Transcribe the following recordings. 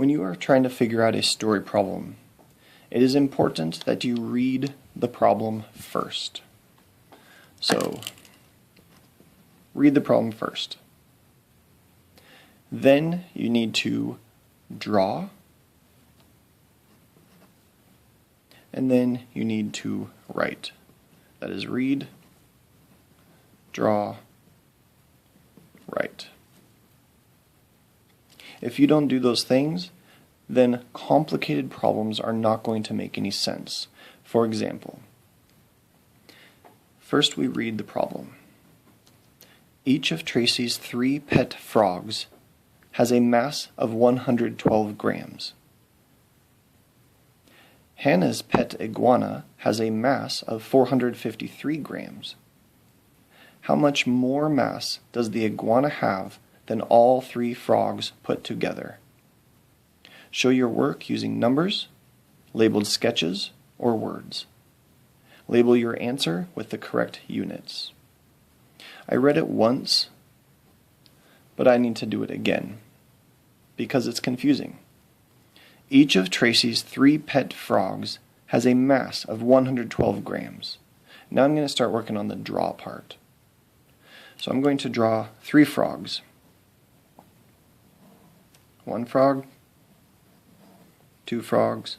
When you are trying to figure out a story problem, it is important that you read the problem first. So, read the problem first. Then you need to draw, and then you need to write. That is, read, draw, write. If you don't do those things, then complicated problems are not going to make any sense. For example, first we read the problem. Each of Tracy's 3 pet frogs has a mass of 112 grams. Hannah's pet iguana has a mass of 453 grams. How much more mass does the iguana have than all 3 frogs put together? Show your work using numbers, labeled sketches, or words. Label your answer with the correct units. I read it once, but I need to do it again because it's confusing. Each of Tracy's 3 pet frogs has a mass of 112 grams. Now I'm going to start working on the draw part. So I'm going to draw 3 frogs. 1 frog, 2 frogs,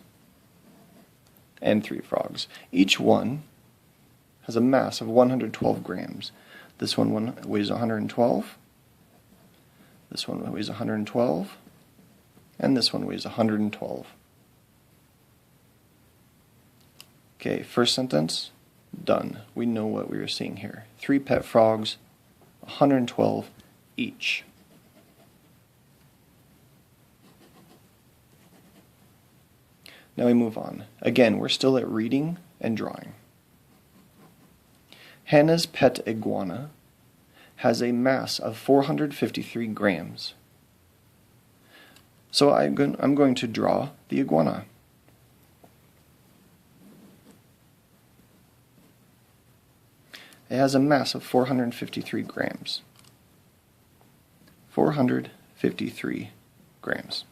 and 3 frogs. Each one has a mass of 112 grams. This one weighs 112, this one weighs 112, and this one weighs 112. Okay, first sentence, done. We know what we were seeing here. 3 pet frogs, 112 each. Now we move on. Again, we're still at reading and drawing. Hannah's pet iguana has a mass of 453 grams. So I'm going to draw the iguana. It has a mass of 453 grams. 453 grams.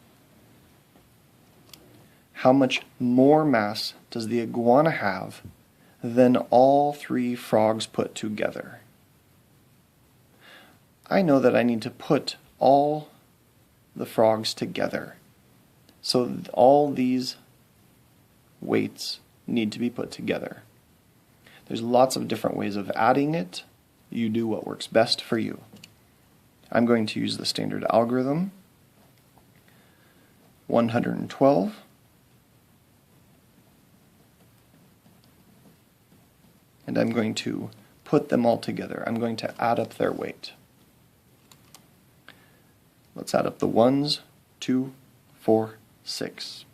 How much more mass does the iguana have than all 3 frogs put together? I know that I need to put all the frogs together. So all these weights need to be put together. There's lots of different ways of adding it. You do what works best for you. I'm going to use the standard algorithm. 112 and I'm going to put them all together. I'm going to add up their weight. Let's add up the 1s, 2, 4, 6.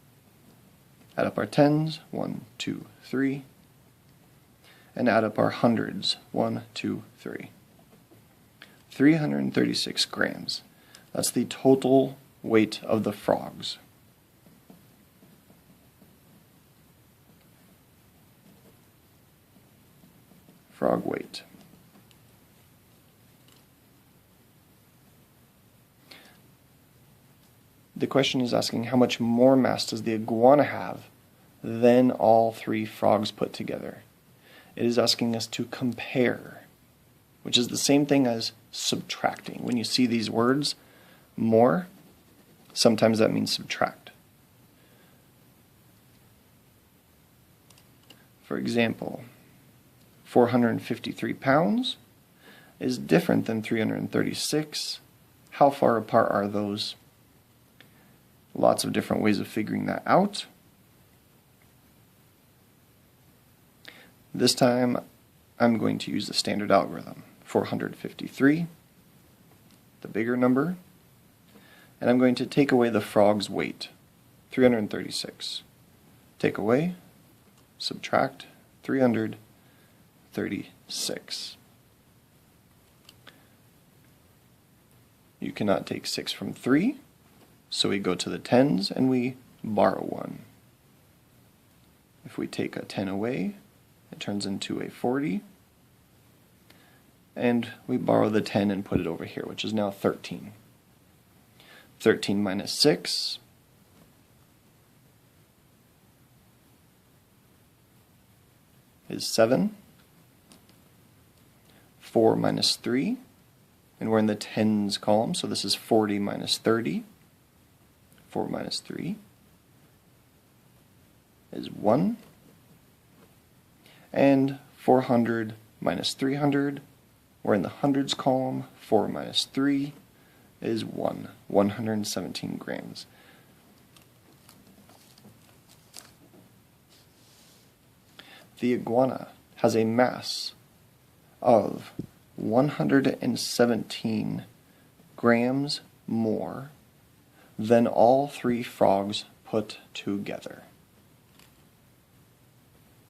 Add up our 10s, 1, 2, 3. And add up our 100s, 1, 2, 3. 336 grams. That's the total weight of the frogs. Frog weight. The question is asking how much more mass does the iguana have than all 3 frogs put together. It is asking us to compare, which is the same thing as subtracting. When you see these words, more, sometimes that means subtract. For example, 453 pounds is different than 336. How far apart are those? Lots of different ways of figuring that out. This time I'm going to use the standard algorithm. 453, the bigger number, and I'm going to take away the frog's weight, 336. Take away, subtract 336. You cannot take 6 from 3, so we go to the 10s and we borrow 1. If we take a 10 away, it turns into a 40. And we borrow the 10 and put it over here, which is now 13. 13 minus 6 is 7. 4 minus 3, and we're in the tens column, so this is 40 minus 30. 4 minus 3 is 1. And 400 minus 300, we're in the hundreds column. 4 minus 3 is 1. 117 grams. The iguana has a mass of 117 grams more than all three frogs put together.